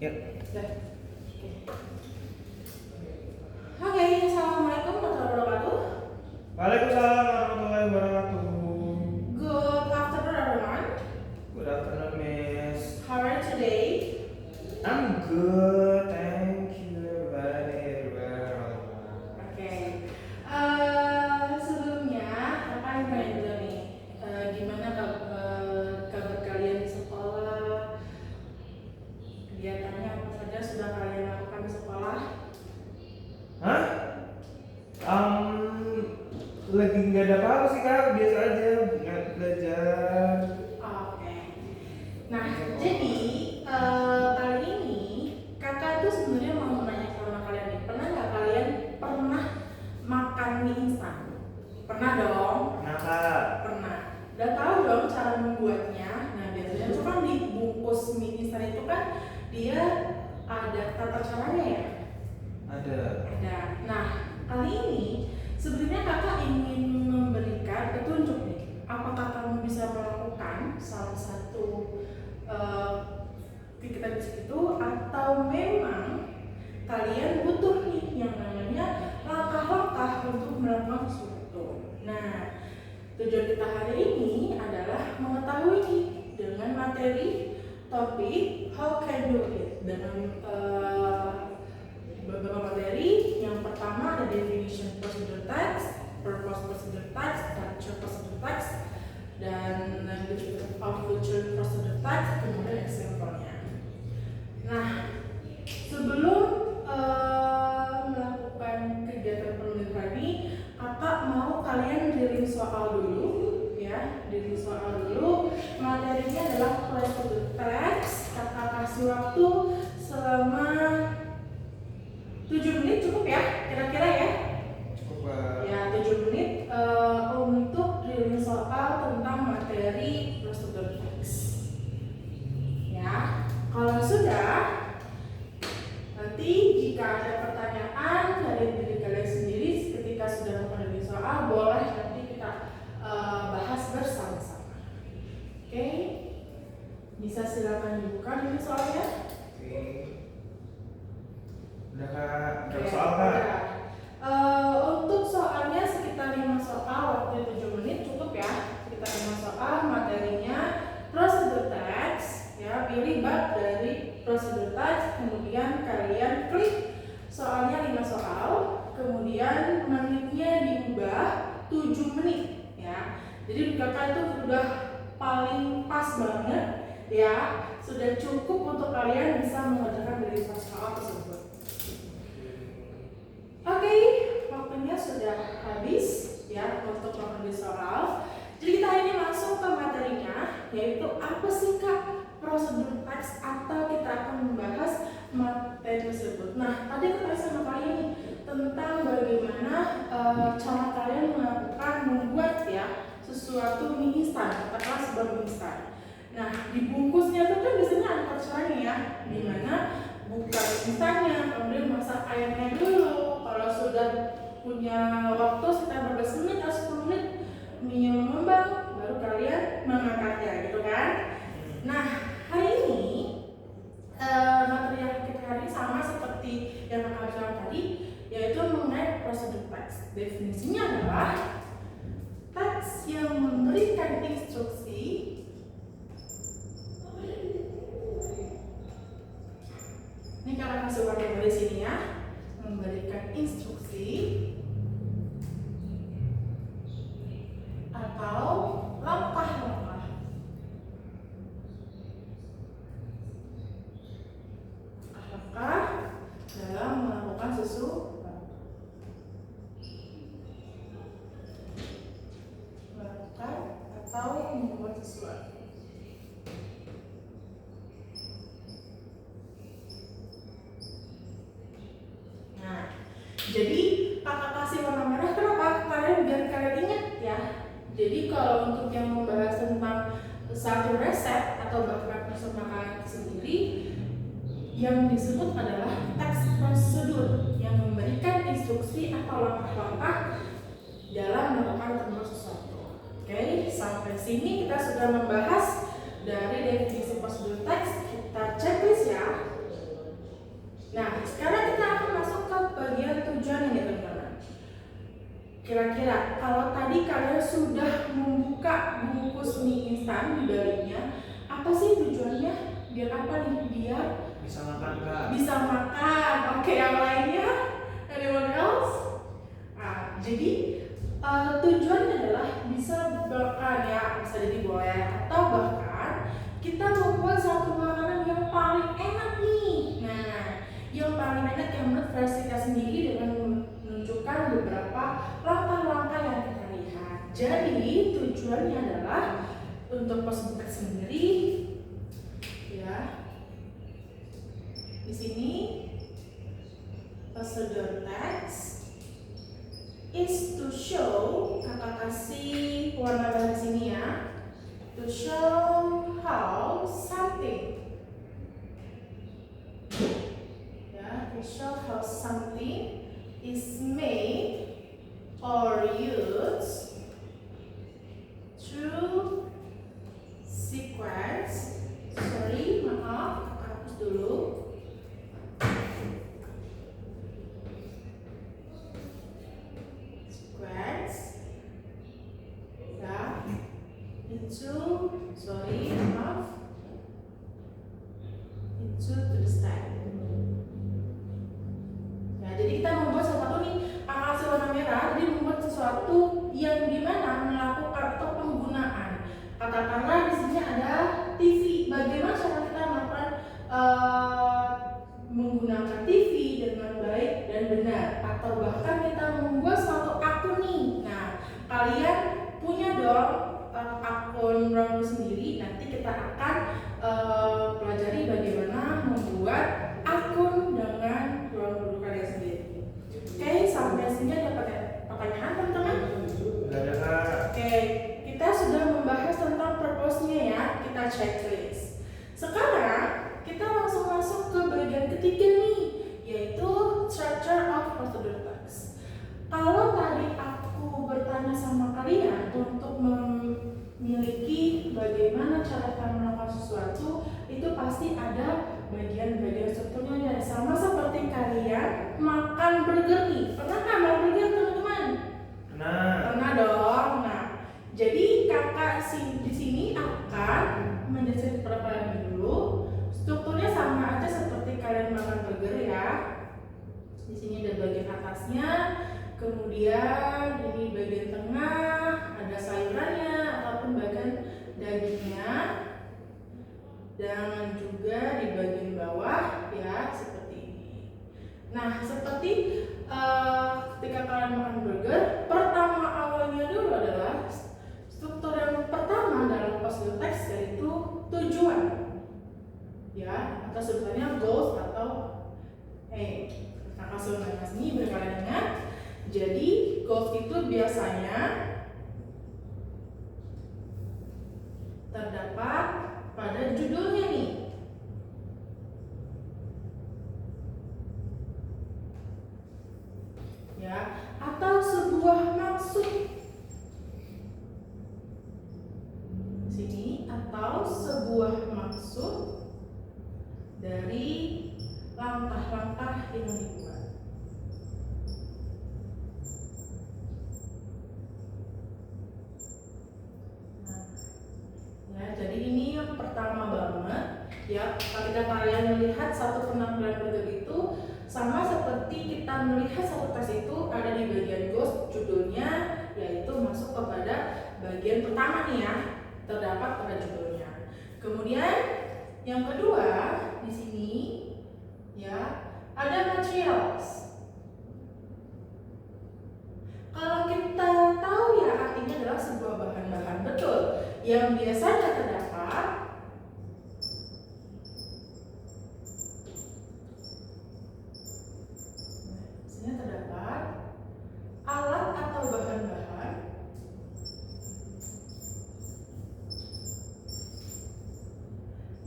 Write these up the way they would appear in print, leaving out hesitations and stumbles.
Yuk. Oke. Oke, assalamualaikum warahmatullahi wabarakatuh. Waalaikumsalam warahmatullahi wabarakatuh. Good afternoon, everyone. Good afternoon, Miss. How are you today? I'm good, thank you very well. Oke. Sebelumnya, apa yang pengen dulu nih? Gimana kabar kalian di sekolah? Kegiatannya apa saja sudah kalian lakukan di sekolah? Hah? Lagi nggak ada apa-apa sih kak, biasa aja nggak belajar. Oke. Nah, jadi kali ini kakak tuh sebenarnya mau nanya sama kalian nih. Pernah nggak kalian makan mie instan? Pernah dong? Nah kak, Pernah. Udah tahu dong cara membuatnya. Nah, biasanya itu kan dibungkus mie instan itu kan dia ada tata caranya ya? ada. Ada. Nah, kali ini sebenarnya kakak ingin memberikan petunjuk nih. Apakah kamu bisa melakukan salah satu kegiatan itu atau memang kalian butuh nih yang namanya langkah-langkah untuk melakukan sesuatu. Nah, tujuan kita hari ini adalah mengetahui nih dengan materi topik how can do it dengan beberapa materi. Yang pertama ada definition procedure text, purpose procedure text, structure procedure text, dan language of culture procedure text, kemudian example-nya. Nah, sebelum melakukan kegiatan penulisan ini, kakak mau kalian diri soal dulu, ya, diri soal dulu. Materinya adalah procedure text. Kakak kasih waktu selama 7 menit cukup ya, kira-kira ya? Cukup kak. Ya, 7 menit untuk diri soal tentang materi procedure text. Ya, kalau sudah, nanti jika ada pertanyaan dari diri kalian sendiri ketika sudah melakukan soal, boleh nanti kita bahas bersama-sama. Oke, bisa silakan dibuka diri soalnya. Oke. Udah kak, berapa Oke, soal kak? udah. Untuk soalnya sekitar 5 soal, waktu 7 menit cukup ya. Sekitar 5 soal, materinya procedure text, ya, pilih bab dari procedure text, kemudian kalian klik soalnya 5 soal, kemudian menitnya diubah 7 menit, ya. Jadi kakak itu sudah paling pas banget, ya, sudah cukup untuk kalian bisa mengerjakan dari soal tersebut. Oke, waktunya sudah habis ya untuk melakukan soal. Jadi kita ini langsung ke materinya, yaitu apa sih kak prosedur teks, atau kita akan membahas materi tersebut. Nah, tadi aku tanya sama kalian nih tentang bagaimana cara kalian membuat ya sesuatu mie instan, katakanlah sebuah mie instan. Nah, dibungkusnya itu kan biasanya ada caranya ya, dimana buka instannya, kemudian masak airnya dulu. Kalau sudah punya waktu sekitar 15 menit atau 10 menit mie mengembang, baru kalian mengangkatnya gitu kan. Nah, hari ini materi yang kita hari ini sama seperti yang kakak bilang tadi, yaitu mengenai prosedur teks. Definisinya adalah teks yang memberikan instruksi. Ini kakak kasih warna di sini ya, memberikan instruksi atau langkah-langkah dalam melakukan sesuatu, melakukan atau membuat sesuatu. Jadi kakak kasih warna merah kenapa? Biar kalian ingat ya. Jadi kalau untuk yang membahas tentang satu resep atau bahkan persembahan sendiri, yang disebut adalah teks prosedur yang memberikan instruksi atau langkah-langkah dalam melakukan sesuatu. Oke, sampai sini kita sudah membahas dari definisi prosedur teks. Kita checklist ya. Kira-kira kalau tadi kalian sudah membuka bungkus mie instan di baliknya, apa sih tujuannya? Biar apa nih? Biar Bisa makan Kak. bisa makan. Oke, yang lainnya? Anyone else? Nah, jadi tujuannya adalah bisa makan ya, bisa jadi boleh, atau bahkan kita membuat satu makanan yang paling enak nih. Nah, yang paling enak yang menurut versi kita sendiri dengan menunjukkan beberapa langkah-langkah yang kita lihat. Jadi tujuannya adalah untuk prosedur sendiri, ya. Di sini prosedur text is to show, kakak kasih warna merah di sini ya, to show how something, ya, to show how something is made or used through sequence. Sorry, maaf, hapus dulu. Sequence, ya, into, sorry, maaf, into to the step. Ya, jadi kita membuat sesuatu nih, kasih warna merah, jadi membuat sesuatu yang dimana melakukan atau penggunaan. Katakanlah di sini ada TV. Bagaimana cara kita melakukan menggunakan TV dengan baik dan benar, atau bahkan kita membuat suatu akun nih. Nah, kalian punya dong akun Brown sendiri. Nanti kita akan pelajari bagaimana membuat akun dengan Brown kalian sendiri. Oke, sampai sini ada pertanyaan teman-teman? Udah ada Kak. Oke, kita sudah membahas tentang purpose-nya ya, kita checklist. Sekarang kita langsung masuk ke bagian ketiga nih, yaitu structure of procedure text. Kalau tadi aku bertanya sama kalian untuk memiliki bagaimana cara kita melakukan sesuatu, itu pasti ada bagian-bagian strukturnya, sama seperti kalian makan burger nih. Pernah nggak makan burger teman-teman? Pernah dong. Nah, jadi kakak di sini akan menjelaskan kepada kalian dulu. Strukturnya sama aja seperti kalian makan burger ya. Di sini ada bagian atasnya, kemudian ini bagian tengah, ada sayurannya ataupun bagian dagingnya, dan juga di bagian bawah ya seperti ini. Nah, seperti ketika kalian makan burger, pertama awalnya dulu adalah struktur yang pertama dalam prosedur teks yaitu tujuan, ya, atau sebenarnya goals atau kakak sebenarnya sini berkalian ingat. Jadi goals itu biasanya terdapat pada judulnya nih. Ya, atau sebuah maksud sini, atau sebuah maksud dari langkah-langkah yang dibuat. Nah, ya, jadi ini yang pertama banget ya. Ketika kalian melihat satu penampilan burger itu sama seperti kita melihat satu tes itu ada di bagian goals judulnya, yaitu masuk kepada bagian pertama nih ya, terdapat pada judulnya. Kemudian yang kedua di sini ya ada materials. Kalau kita tahu ya artinya adalah sebuah bahan-bahan, betul, yang biasanya terdapat alat atau bahan-bahan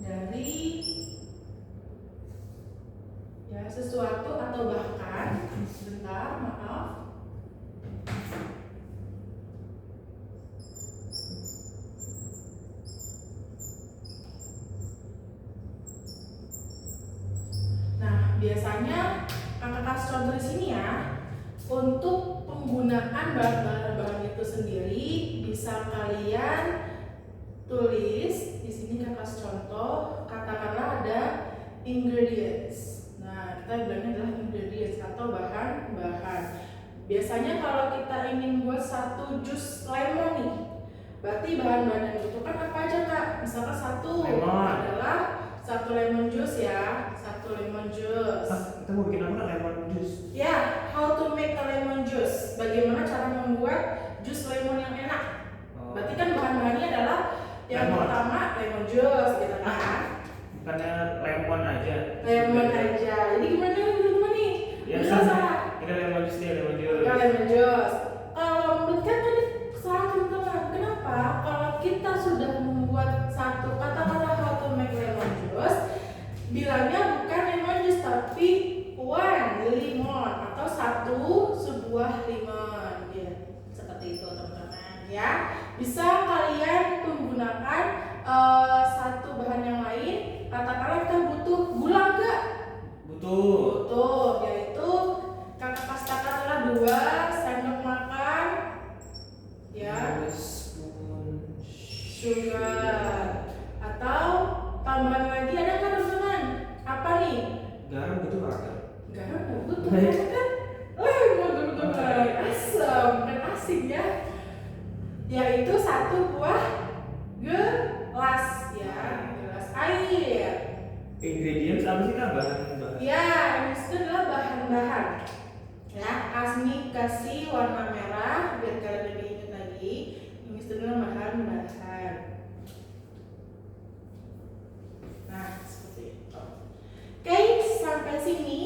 dari ya sesuatu atau bahkan sebentar maaf biasanya kakak kasih contoh di sini ya, untuk penggunaan bahan-bahan itu sendiri bisa kalian tulis di sini. Kakak kasih contoh, katakanlah ada ingredients. Nah, kita bilangnya adalah ingredients atau bahan-bahan. Biasanya kalau kita ingin buat satu jus lemon nih, berarti bahan-bahan yang dibutuhkan apa aja Kak? Misalkan adalah satu lemon juice ya, satu lemon juice. Kita mau bikin apa lemon juice? Ya, how to make a lemon juice. Bagaimana cara membuat jus lemon yang enak? Berarti kan bahan-bahannya adalah yang pertama lemon juice, gitu kan? Bukannya lemon aja. Lemon aja. Jadi gimana teman-teman nih? Ya, salah. Ini lemon juice nih, lemon juice. Bukan lemon juice. Kalau menurut kan tadi salah teman-teman. Kenapa? Kalau kita sudah membuat satu kata-kata how to make lemon juice, bilangnya bukan lemon juice tapi one lemon atau satu sebuah lemon. Ya, seperti itu teman-teman ya. Bisa kalian menggunakan satu bahan yang lain. Katakanlah kita butuh gula enggak? Butuh, yaitu kakak katakanlah 2 sendok makan ya sugar. Atau tambahan lagi ada nggak teman-teman? Apa nih? Garam butuh nggak? Garam nggak butuh kan? Betul, asam dan asin ya. Yaitu 1 buah gelas ya, gelas air. Ingredients apa sih Kak? Bahan-bahan? Ya, ini itu adalah bahan-bahan. Ya, Asmi kasih warna merah biar kalian lebih ingat lagi. Ini itu adalah bahan-bahan. Nah, seperti itu. Oke, sampai sini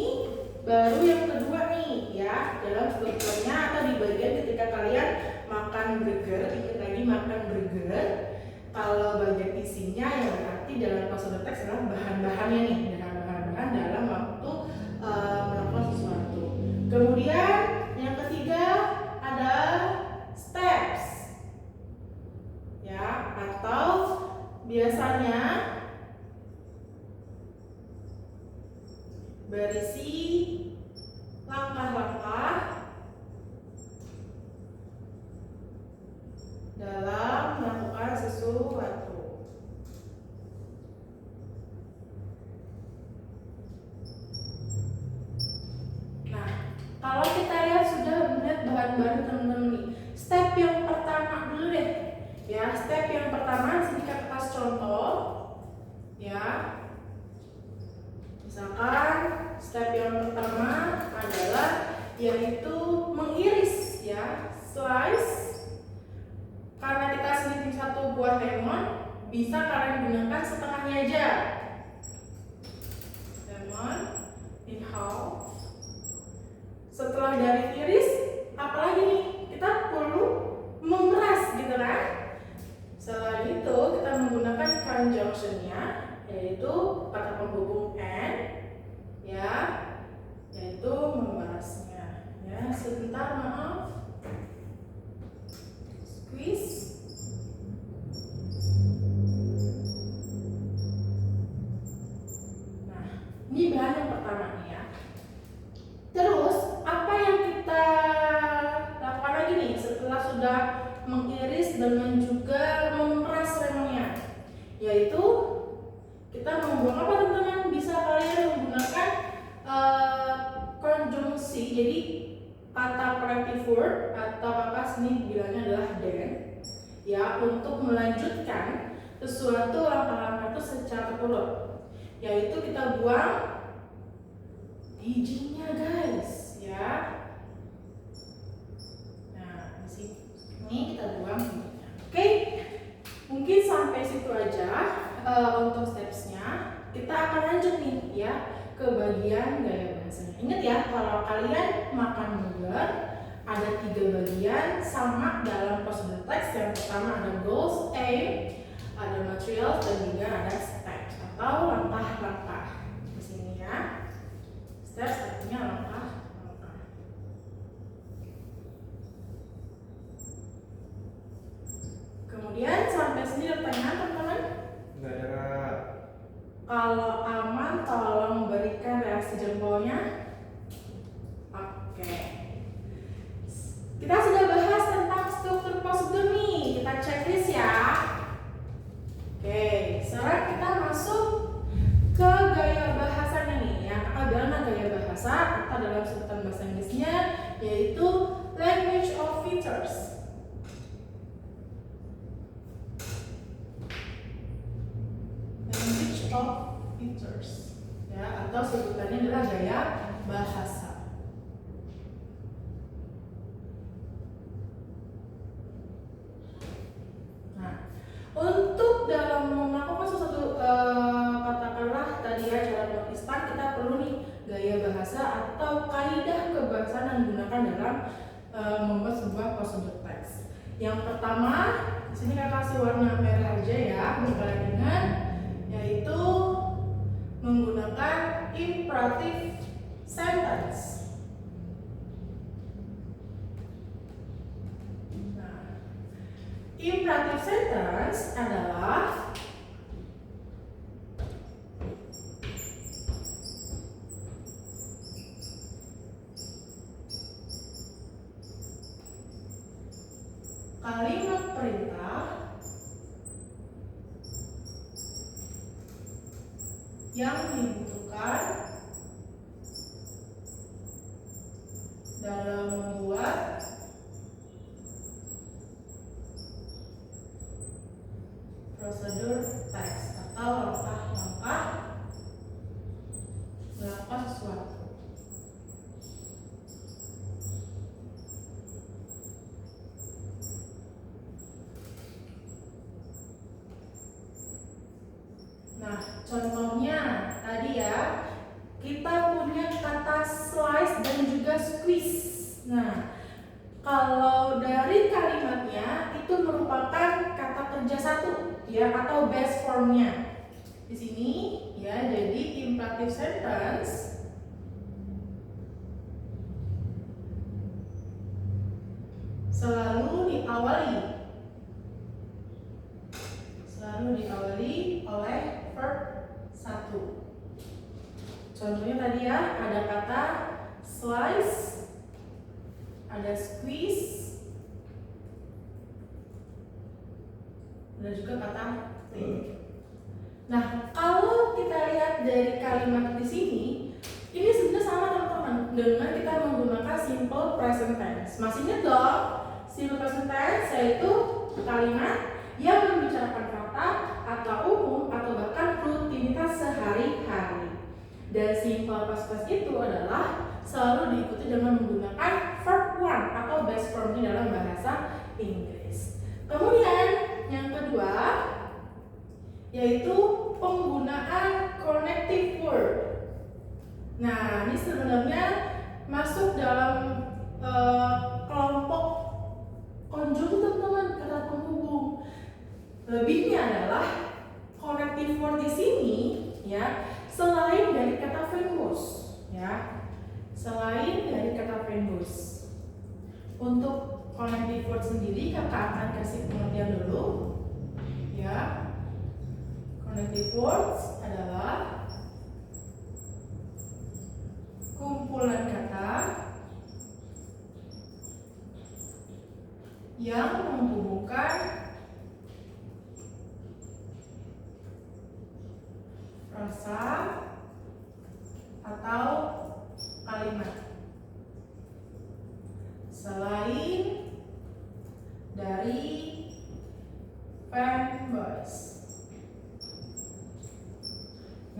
baru yang kedua nih ya, dalam strukturnya atau di bagian ketika kalian makan burger. Ingat lagi makan burger. Kalau bagian isinya yang berarti dalam pasal teks adalah bahan-bahannya nih, bahan-bahan dalam waktu melakukan sesuatu. Kemudian yang ketiga ada steps ya, atau biasanya berisi langkah-langkah dalam melakukan sesuatu. Nah, kalau kita lihat sudah melihat bahan-bahan teman-teman nih. Step yang pertama dulu deh. Ya, step yang pertama sini kita kasih contoh. Ya. Misalkan step yang pertama adalah yaitu mengiris ya, slice. Karena kita sini 1 buah lemon, bisa kalian gunakan setengahnya aja. Lemon in half. Setelah dari iris, apalagi nih? Kita perlu memeras gitu kan? Selain itu, kita menggunakan conjunction-nya, yaitu kata penghubung and, ya, yaitu memerasnya. Ya, sebentar maaf. Squeeze. Nah, ini bahan yang pertama nih ya. Terus, apa yang kita lakukan lagi nih setelah sudah mengiris dan juga memeras lemonnya? Yaitu kita membuang apa teman-teman? Bisa kalian menggunakan konjungsi. Jadi kata corrective word atau kakak sini bilangnya adalah then ya, untuk melanjutkan sesuatu langkah-langkah itu secara terurut, yaitu kita buang bijinya guys ya. Nah, di sini kita buang bijinya. Oke, mungkin sampai situ aja untuk stepsnya. Kita akan lanjut nih ya ke bagian gaya bahasanya. Ingat ya, kalau kalian makan burger ada 3 bagian sama dalam prosedur teks. Yang pertama ada goals, aim, ada materials, dan juga ada steps atau langkah-langkah. Di sini ya, steps artinya langkah-langkah. Kemudian sampai sini ada pertanyaan teman-teman? Nggak ada. Kalau aman, tolong berikan reaksi jempolnya. Oke. bahasa atau dalam sebutan bahasa Inggrisnya yaitu language of features. Language of features, ya, atau sebutannya adalah gaya bahasa. Untuk dalam melakukan sesuatu katakanlah tadi ya cara menuliskan, kita perlu nih gaya bahasa atau kaidah kebahasaan yang digunakan dalam membuat sebuah prosedur teks. Yang pertama, di sini kakak kasih warna merah aja ya, biar kalian ingat, yaitu menggunakan imperative sentence. Imperative sentence adalah kalimat perintah yang dibutuhkan dalam membuat prosedur teks atau langkah-langkah melakukan sesuatu. Nah, contohnya tadi ya, kita punya kata slice dan juga squeeze. Nah, kalau dari kalimatnya itu merupakan kata kerja satu ya, atau base formnya. Di sini ya, jadi imperative sentence selalu diawali oleh verb 1. Contohnya tadi ya, ada kata slice, ada squeeze, ada juga kata take. Nah, kalau kita lihat dari kalimat di sini, ini sebenarnya sama teman-teman dengan kita menggunakan simple present tense. Masih ingat dong? Simple present tense yaitu kalimat yang membicarakan kata atau umum atau bahkan rutinitas sehari-hari. Dan simple past tense itu adalah selalu diikuti dengan menggunakan verb one atau base formnya dalam bahasa Inggris. Kemudian yang kedua yaitu penggunaan connective word. Nah, ini sebenarnya masuk dalam kelompok konjungtif teman-teman, kata penghubung. Lebihnya adalah connective word di sini ya, selain dari kata verbose ya. Selain dari kata verbose. Untuk connective word sendiri kakak akan kasih pengertian dulu ya. Connective words adalah kumpulan kata yang menghubungkan frasa atau kalimat selain dari fanboys.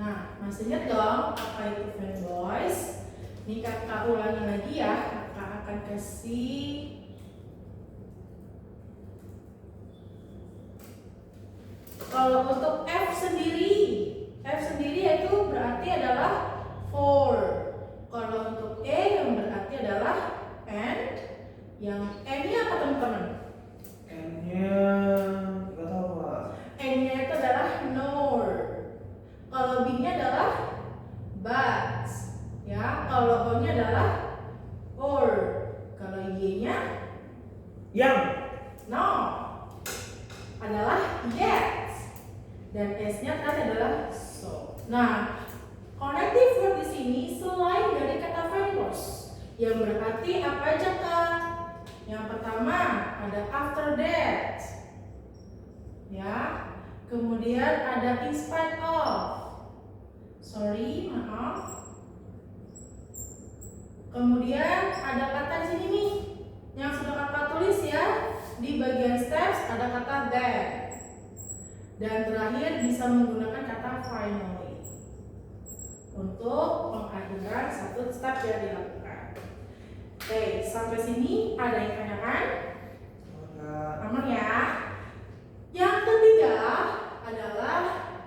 Nah, masih ingat dong apa itu fanboys? Ini kakak ulangi lagi ya. Kakak akan kasih kalau untuk F sendiri yaitu berarti adalah for. Kalau untuk E yang berarti adalah and. Yang N-nya apa teman-teman? N-nya nggak tahu Pak. N-nya itu adalah nor. Kalau B-nya adalah but. Ya, kalau O-nya adalah or. Kalau Y-nya Yang. no. Adalah yet. Dan S-nya tadi adalah so. Nah, connective word di sini selain dari kata verbose yang berarti apa aja Kak? Yang pertama ada after that. Ya. Kemudian ada in spite of. Sorry, maaf. Kemudian ada kata di sini nih yang sudah kakak tulis ya. Di bagian steps ada kata then. Dan terakhir bisa menggunakan kata finally untuk mengakhiran satu step yang dilakukan. Oke, sampai sini ada yang tanyakan? Aman ya? Yang ketiga adalah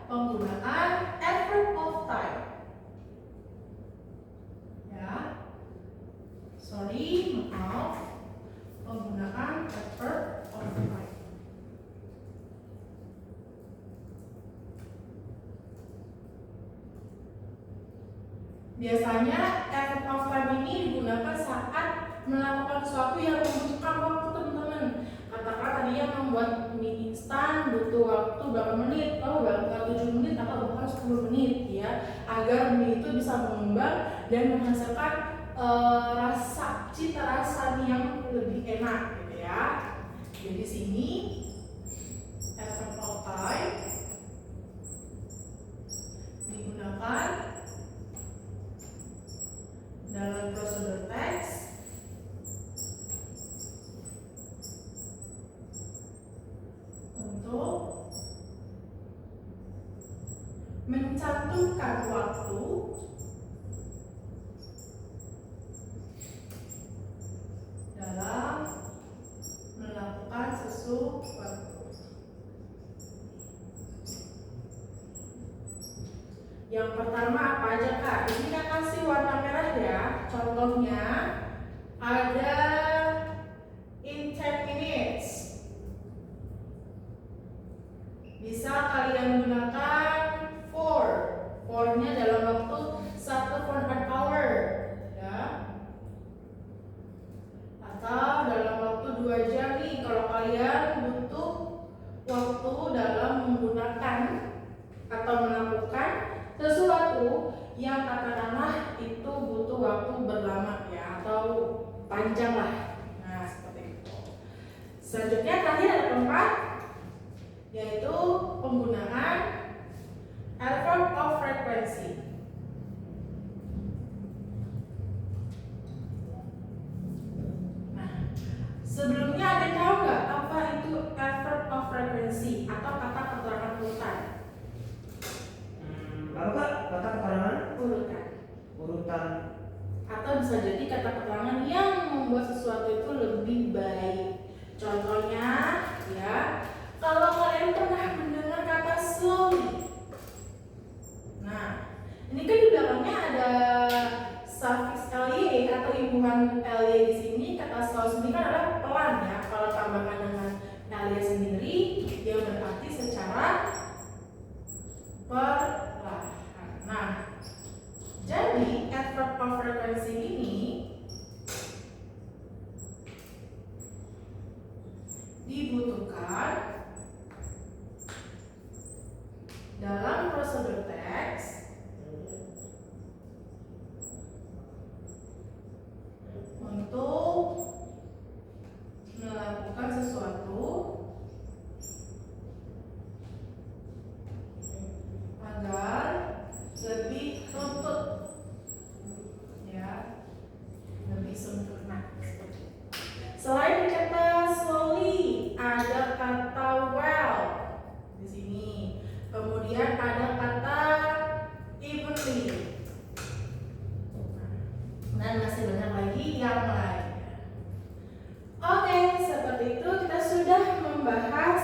penggunaan adverb of time. Ya, maaf, penggunaan adverb of time. Biasanya adverb of time ini digunakan saat melakukan sesuatu yang membutuhkan waktu, teman-teman. Katakan tadinya membuat mie instan butuh waktu berapa menit, berapa 7 menit atau bahkan 10 menit ya, agar mie itu bisa mengembang dan menghasilkan cita rasa mie yang lebih enak gitu ya. Jadi di sini adverb of time digunakan dalam prosedur teks untuk mencantumkan waktu dalam melakukan sesuatu. Yang pertama apa aja kak? Ini saya kasih warna merah ya. Contohnya ada in 10 minutes. Bisa kalian gunakan for-nya dalam waktu 1 hour ya. Atau dalam waktu 2 jam nih kalau kalian butuh waktu dalam menggunakan atau melakukan sesuatu yang katakanlah itu butuh waktu berlama ya, atau panjang lah. Nah seperti itu. Selanjutnya terakhir ada keempat, yaitu penggunaan adverb of frequency. Nah sebelumnya ada yang tahu nggak apa itu adverb of frequency atau kata keterangan urutan? Apa kak? Kata keterangan? Urutan. Atau bisa jadi kata keterangan yang membuat sesuatu itu lebih baik. Contohnya ya, kalau kalian pernah mendengar kata slowly. Nah, ini kan di belakangnya ada suffix ly atau imbuhan ly di sini. Kata slow sendiri kan adalah pelan ya. Kalau tambahkan dengan ly sendiri, dia berarti secara perlahan. Nah, jadi adverb of frequency ini dibutuhkan dalam prosedur teks untuk melakukan sesuatu agar lebih runtut ya, lebih sempurna. Selain kata slowly, ada kata well di sini. Kemudian ada kata evenly. Dan masih banyak lagi yang lain. Oke, seperti itu kita sudah membahas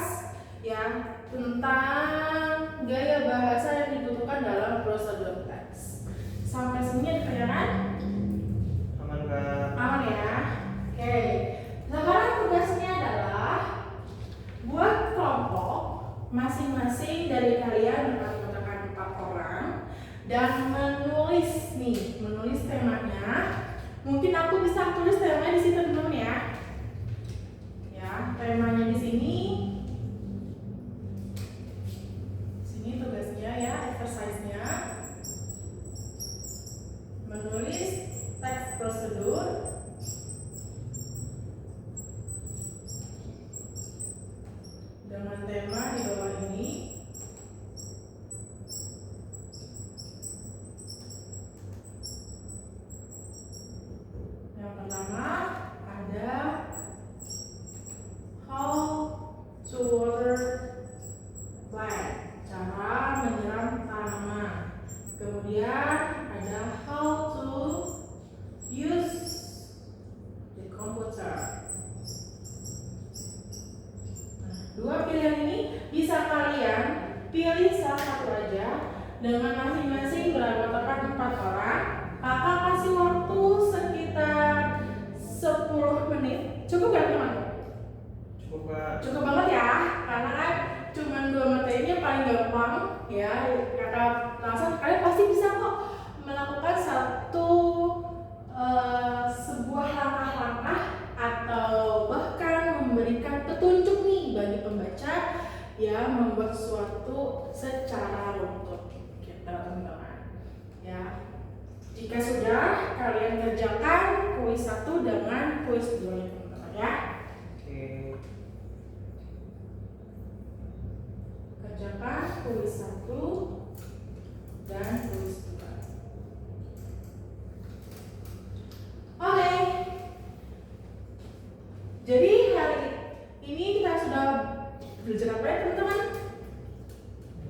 ya tentang gaya bahasa yang dibutuhkan dalam prosedur teks. Sampai sini ada pertanyaan? Aman kak? Aman ya. Oke. Sekarang tugasnya adalah buat kelompok masing-masing dari kalian menggunakan 4 orang dan menulis temanya. Mungkin aku bisa tulis temanya di situ teman-teman ya. Ya, temanya di sini. Sini tugasnya ya, exercise-nya. Menulis teks prosedur dengan tema di bawah ini. ada how to use the computer. Nah, dua pilihan ini bisa kalian pilih salah satu aja dengan masing-masing berapa tepat 4 orang. Kakak kasih waktu sekitar 10 menit. Cukup gak teman? Cukup Kak. Cukup banget ya, karena kan cuma 2 materinya paling gampang ya. Kakak langsung kalian pasti bisa kok melakukan sebuah langkah-langkah atau bahkan memberikan petunjuk nih bagi pembaca ya membuat sesuatu secara runtut gitu teman-teman ya. Jika sudah, kalian kerjakan kuis 1 dengan kuis 2 teman-teman ya. Oke. Kerjakan kuis 1 dan kuis 2. Oke. Jadi hari ini kita sudah belajar apa ya teman-teman?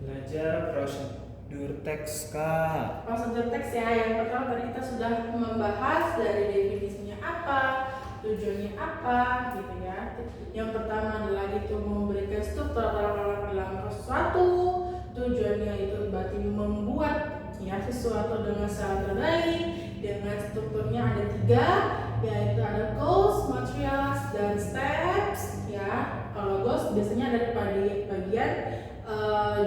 Belajar prosedur teks Kak. Prosedur teks ya. Yang pertama tadi kita sudah membahas dari definisinya apa, tujuannya apa gitu ya. Yang pertama adalah itu memberikan struktur atau dalam sesuatu. Tujuannya itu berarti membuat ya sesuatu dengan cara terbaik. Dengan strukturnya ada 3, yaitu ada goals, materials, dan steps ya. Kalau goals biasanya ada di bagian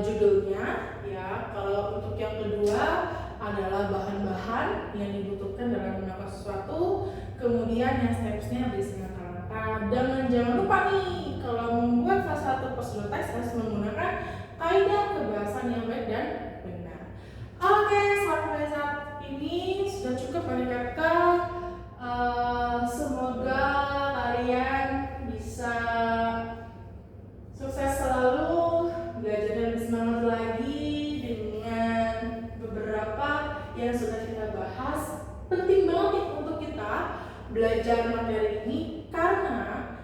judulnya ya. Kalau untuk yang kedua adalah bahan-bahan yang dibutuhkan dalam melakukan sesuatu. Kemudian yang stepsnya biasanya kata-kata. Dan jangan lupa nih, kalau membuat salah satu prosedur teks harus menggunakan kaidah kebahasaan yang baik dan benar. Oke, sampai saat ini sudah cukup bagi kakak. Semoga kalian bisa sukses selalu, belajar dan semangat lagi dengan beberapa yang sudah kita bahas. Penting banget untuk kita belajar materi ini karena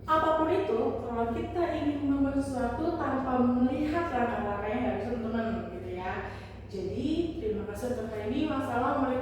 apapun itu, kalau kita ingin membuat sesuatu tanpa melihat langkah-langkahnya nggak bisa teman-teman gitu ya. Jadi terima kasih untuk hari ini. Wassalamualaikum